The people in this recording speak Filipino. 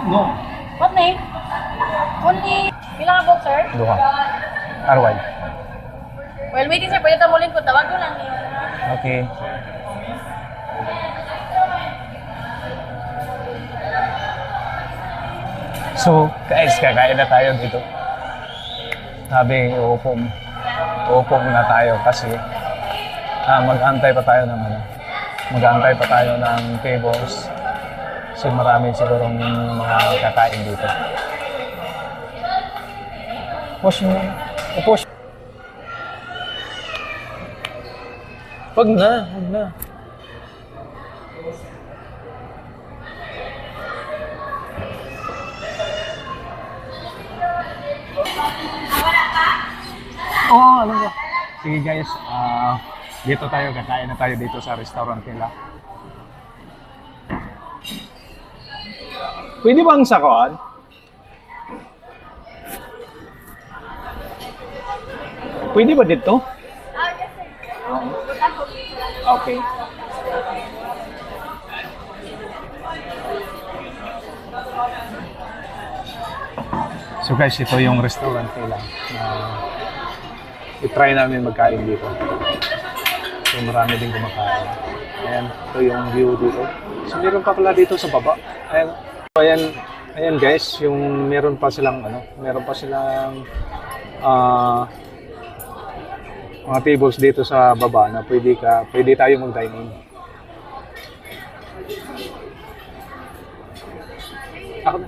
No. What name? Only, bilang about, sir? Duha. Arway. While waiting, sir, pwede tamulin ko. Tawag ko lang. Okay. So, guys, kakain na tayo dito. Sabi, uupo muna tayo kasi mag-antay pa tayo ng mag-antay pa tayo ng tables. Kasi marami sigurong mga kakain dito. Push mo. Push. Wag na, wag na. Oh, ano ba? Sige guys, dito tayo, kakain na tayo dito sa restaurant nila. Pwede ba ang sakoan? Pwede ba dito? Okay. So guys, ito yung restaurant nila. I-try namin magkain dito. So marami din kumakain. Ayan, ito yung view dito. So meron pa pala dito sa baba. Ayan. So, ayan guys, yung meron pa silang mga tables dito sa baba na pwede tayo mag-dine in. Ako na.